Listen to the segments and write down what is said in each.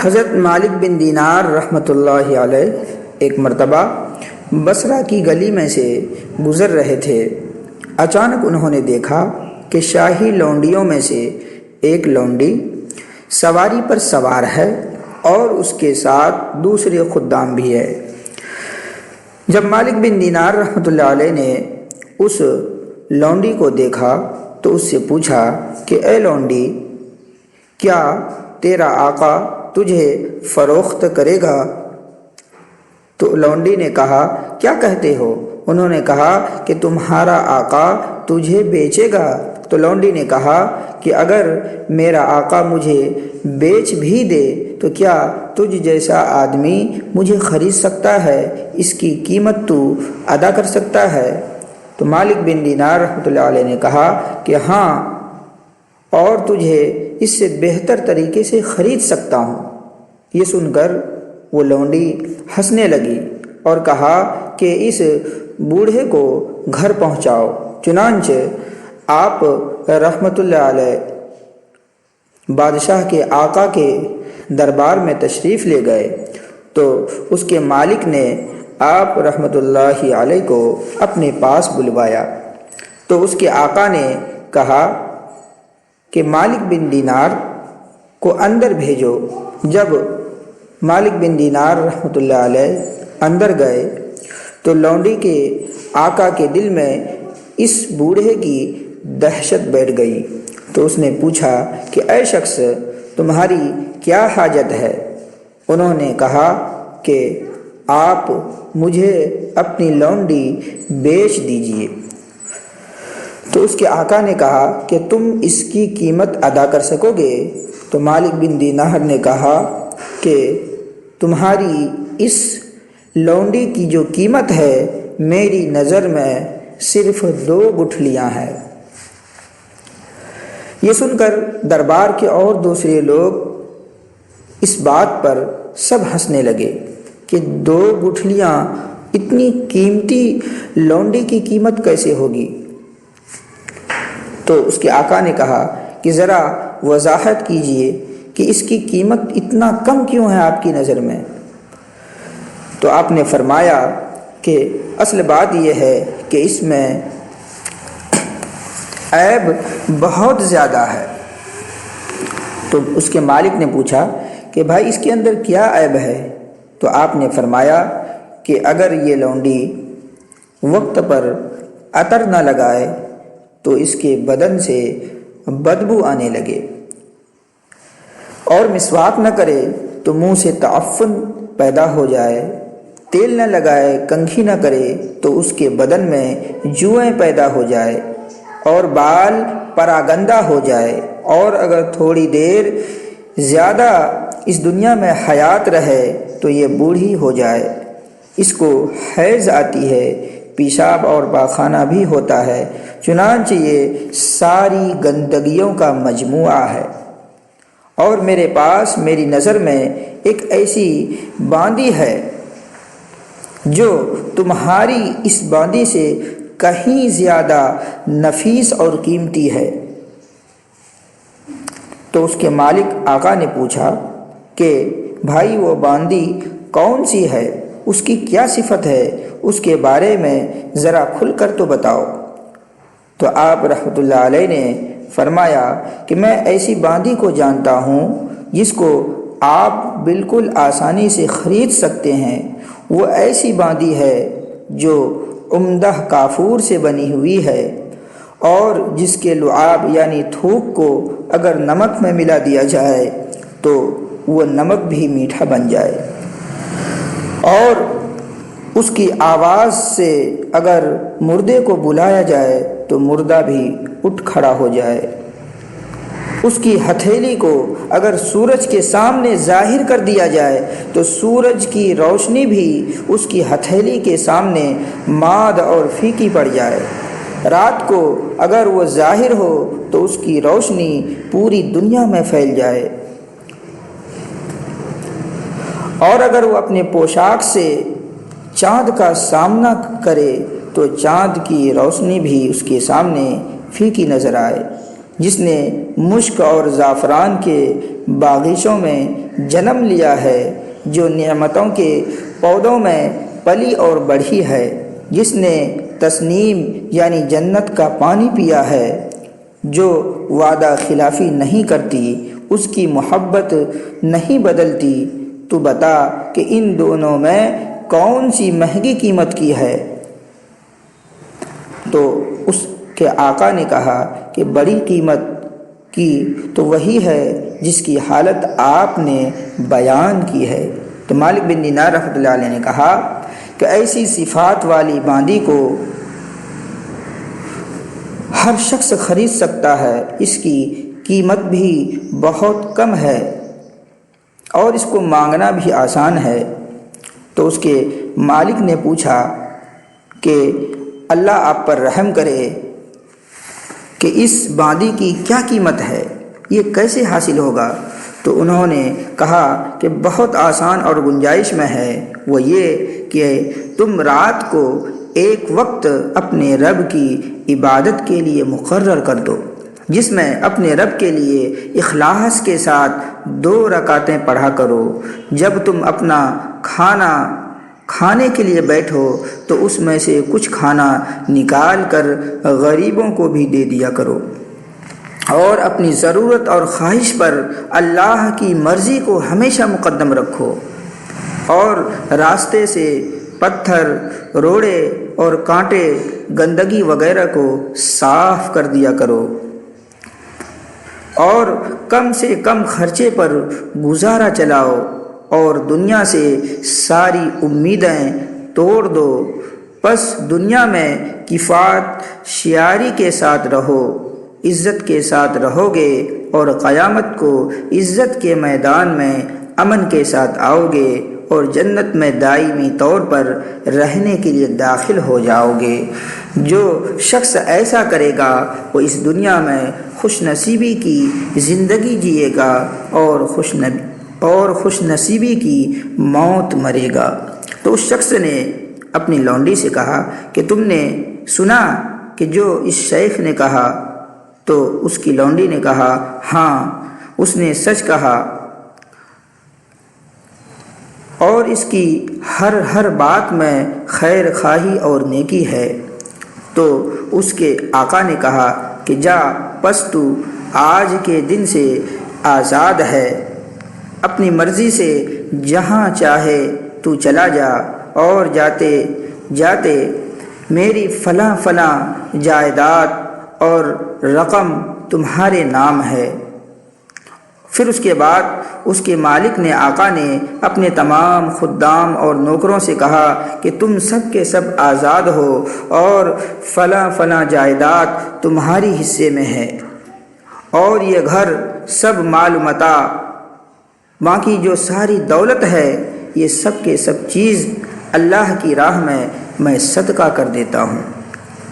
حضرت مالک بن دینار رحمۃ اللہ علیہ ایک مرتبہ بصرہ کی گلی میں سے گزر رہے تھے۔ اچانک انہوں نے دیکھا کہ شاہی لونڈیوں میں سے ایک لونڈی سواری پر سوار ہے اور اس کے ساتھ دوسرے خدام بھی ہے۔ جب مالک بن دینار رحمۃ اللہ علیہ نے اس لونڈی کو دیکھا تو اس سے پوچھا کہ اے لونڈی، کیا تیرا آقا تجھے فروخت کرے گا؟ تو لونڈی نے کہا، کیا کہتے ہو؟ انہوں نے کہا کہ تمہارا آقا تجھے بیچے گا۔ تو لونڈی نے کہا کہ اگر میرا آقا مجھے بیچ بھی دے تو کیا تجھ جیسا آدمی مجھے خرید سکتا ہے؟ اس کی قیمت تو ادا کر سکتا ہے؟ تو مالک بن دینار رحمۃ اللہ علیہ نے کہا کہ ہاں، اور تجھے اس سے بہتر طریقے سے خرید سکتا ہوں۔ یہ سن کر وہ لونڈی ہنسنے لگی اور کہا کہ اس بوڑھے کو گھر پہنچاؤ۔ چنانچہ آپ رحمۃ اللہ علیہ بادشاہ کے آقا کے دربار میں تشریف لے گئے تو اس کے مالک نے آپ رحمۃ اللہ علیہ کو اپنے پاس بلوایا۔ تو اس کے آقا نے کہا کہ مالک بن دینار کو اندر بھیجو۔ جب مالک بن دینار رحمۃ اللہ علیہ اندر گئے تو لونڈی کے آقا کے دل میں اس بوڑھے کی دہشت بیٹھ گئی۔ تو اس نے پوچھا کہ اے شخص، تمہاری کیا حاجت ہے؟ انہوں نے کہا کہ آپ مجھے اپنی لونڈی بیچ دیجیے۔ تو اس کے آقا نے کہا کہ تم اس کی قیمت ادا کر سکو گے؟ تو مالک بن دینار نے کہا کہ تمہاری اس لونڈی کی جو قیمت ہے میری نظر میں صرف 2 گٹھلیاں ہیں۔ یہ سن کر دربار کے اور دوسرے لوگ اس بات پر سب ہنسنے لگے کہ 2 گٹھلیاں اتنی قیمتی لونڈی کی قیمت کیسے ہوگی؟ تو اس کے آقا نے کہا کہ ذرا وضاحت کیجئے کہ اس کی قیمت اتنا کم کیوں ہے آپ کی نظر میں؟ تو آپ نے فرمایا کہ اصل بات یہ ہے کہ اس میں عیب بہت زیادہ ہے۔ تو اس کے مالک نے پوچھا کہ بھائی اس کے اندر کیا عیب ہے؟ تو آپ نے فرمایا کہ اگر یہ لونڈی وقت پر عطر نہ لگائے تو اس کے بدن سے بدبو آنے لگے، اور مسواک نہ کرے تو منہ سے تعفن پیدا ہو جائے، تیل نہ لگائے، کنگھی نہ کرے تو اس کے بدن میں جوئیں پیدا ہو جائے اور بال پراگندہ ہو جائے، اور اگر تھوڑی دیر زیادہ اس دنیا میں حیات رہے تو یہ بوڑھی ہو جائے، اس کو حیض آتی ہے، پیشاب اور پاخانہ بھی ہوتا ہے، چنانچہ یہ ساری گندگیوں کا مجموعہ ہے۔ اور میرے پاس میری نظر میں ایک ایسی باندی ہے جو تمہاری اس باندی سے کہیں زیادہ نفیس اور قیمتی ہے۔ تو اس کے مالک آقا نے پوچھا کہ بھائی وہ باندی کون سی ہے؟ اس کی کیا صفت ہے؟ اس کے بارے میں ذرا کھل کر تو بتاؤ۔ تو آپ رحمۃ اللہ علیہ نے فرمایا کہ میں ایسی باندی کو جانتا ہوں جس کو آپ بالکل آسانی سے خرید سکتے ہیں۔ وہ ایسی باندی ہے جو عمدہ کافور سے بنی ہوئی ہے، اور جس کے لعاب یعنی تھوک کو اگر نمک میں ملا دیا جائے تو وہ نمک بھی میٹھا بن جائے، اور اس کی آواز سے اگر مردے کو بلایا جائے تو مردہ بھی اٹھ کھڑا ہو جائے، اس کی ہتھیلی کو اگر سورج کے سامنے ظاہر کر دیا جائے تو سورج کی روشنی بھی اس کی ہتھیلی کے سامنے ماد اور پھیکی پڑ جائے، رات کو اگر وہ ظاہر ہو تو اس کی روشنی پوری دنیا میں پھیل جائے، اور اگر وہ اپنے پوشاک سے چاند کا سامنا کرے تو چاند کی روشنی بھی اس کے سامنے پھیکی نظر آئے۔ جس نے مشک اور زعفران کے باغیچوں میں جنم لیا ہے، جو نعمتوں کے پودوں میں پلی اور بڑھی ہے، جس نے تسنیم یعنی جنت کا پانی پیا ہے، جو وعدہ خلافی نہیں کرتی، اس کی محبت نہیں بدلتی، تو بتا کہ ان دونوں میں کون سی مہنگی قیمت کی ہے؟ تو اس کے آقا نے کہا کہ بڑی قیمت کی تو وہی ہے جس کی حالت آپ نے بیان کی ہے۔ تو مالک بن دینار رحمۃ اللہ علیہ نے کہا کہ ایسی صفات والی باندی کو ہر شخص خرید سکتا ہے، اس کی قیمت بھی بہت کم ہے اور اس کو مانگنا بھی آسان ہے۔ تو اس کے مالک نے پوچھا کہ اللہ آپ پر رحم کرے کہ اس باندی کی کیا قیمت ہے، یہ کیسے حاصل ہوگا؟ تو انہوں نے کہا کہ بہت آسان اور گنجائش میں ہے، وہ یہ کہ تم رات کو ایک وقت اپنے رب کی عبادت کے لیے مقرر کر دو، جس میں اپنے رب کے لیے اخلاص کے ساتھ 2 رکعتیں پڑھا کرو۔ جب تم اپنا کھانا کھانے کے لیے بیٹھو تو اس میں سے کچھ کھانا نکال کر غریبوں کو بھی دے دیا کرو، اور اپنی ضرورت اور خواہش پر اللہ کی مرضی کو ہمیشہ مقدم رکھو، اور راستے سے پتھر، روڑے اور کانٹے، گندگی وغیرہ کو صاف کر دیا کرو، اور کم سے کم خرچے پر گزارا چلاؤ، اور دنیا سے ساری امیدیں توڑ دو۔ پس دنیا میں کفایت شیاری کے ساتھ رہو، عزت کے ساتھ رہو گے، اور قیامت کو عزت کے میدان میں امن کے ساتھ آؤ گے، اور جنت میں دائمی طور پر رہنے کے لیے داخل ہو جاؤ گے۔ جو شخص ایسا کرے گا وہ اس دنیا میں خوش نصیبی کی زندگی جیے گا اور خوش نصیبی کی موت مرے گا۔ تو اس شخص نے اپنی لونڈی سے کہا کہ تم نے سنا کہ جو اس شیخ نے کہا؟ تو اس کی لونڈی نے کہا ہاں، اس نے سچ کہا، اور اس کی ہر بات میں خیر خواہی اور نیکی ہے۔ تو اس کے آقا نے کہا کہ جا، پس تو آج کے دن سے آزاد ہے، اپنی مرضی سے جہاں چاہے تو چلا جا، اور جاتے جاتے میری فلاں فلاں جائیداد اور رقم تمہارے نام ہے۔ پھر اس کے بعد اس کے مالک نے آقا نے اپنے تمام خدام اور نوکروں سے کہا کہ تم سب کے سب آزاد ہو، اور فلاں فلاں جائیداد تمہاری حصے میں ہے، اور یہ گھر سب مال و متاع، باقی جو ساری دولت ہے، یہ سب کے سب چیز اللہ کی راہ میں صدقہ کر دیتا ہوں۔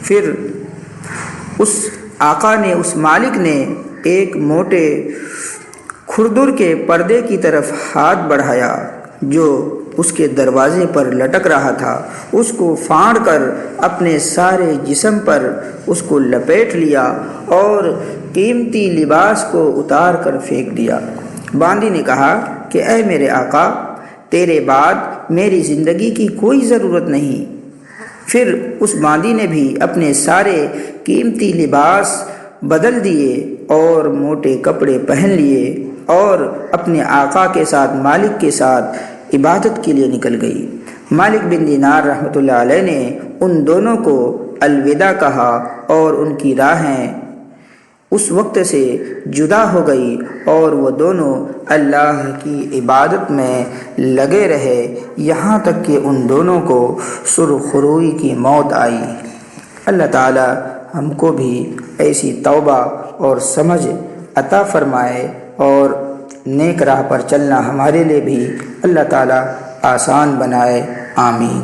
پھر اس آقا نے، اس مالک نے ایک موٹے کھردر کے پردے کی طرف ہاتھ بڑھایا جو اس کے دروازے پر لٹک رہا تھا، اس کو پھاڑ کر اپنے سارے جسم پر اس کو لپیٹ لیا اور قیمتی لباس کو اتار کر پھینک دیا۔ باندی نے کہا کہ اے میرے آقا، تیرے بعد میری زندگی کی کوئی ضرورت نہیں۔ پھر اس باندی نے بھی اپنے سارے قیمتی لباس بدل دیے اور موٹے کپڑے پہن لیے، اور اپنے آقا کے ساتھ، مالک کے ساتھ عبادت کے لیے نکل گئی۔ مالک بن دینار رحمۃ اللہ علیہ نے ان دونوں کو الوداع کہا، اور ان کی راہیں اس وقت سے جدا ہو گئی، اور وہ دونوں اللہ کی عبادت میں لگے رہے، یہاں تک کہ ان دونوں کو سرخروئی کی موت آئی۔ اللہ تعالی ہم کو بھی ایسی توبہ اور سمجھ عطا فرمائے، اور نیک راہ پر چلنا ہمارے لیے بھی اللہ تعالی آسان بنائے۔ آمین۔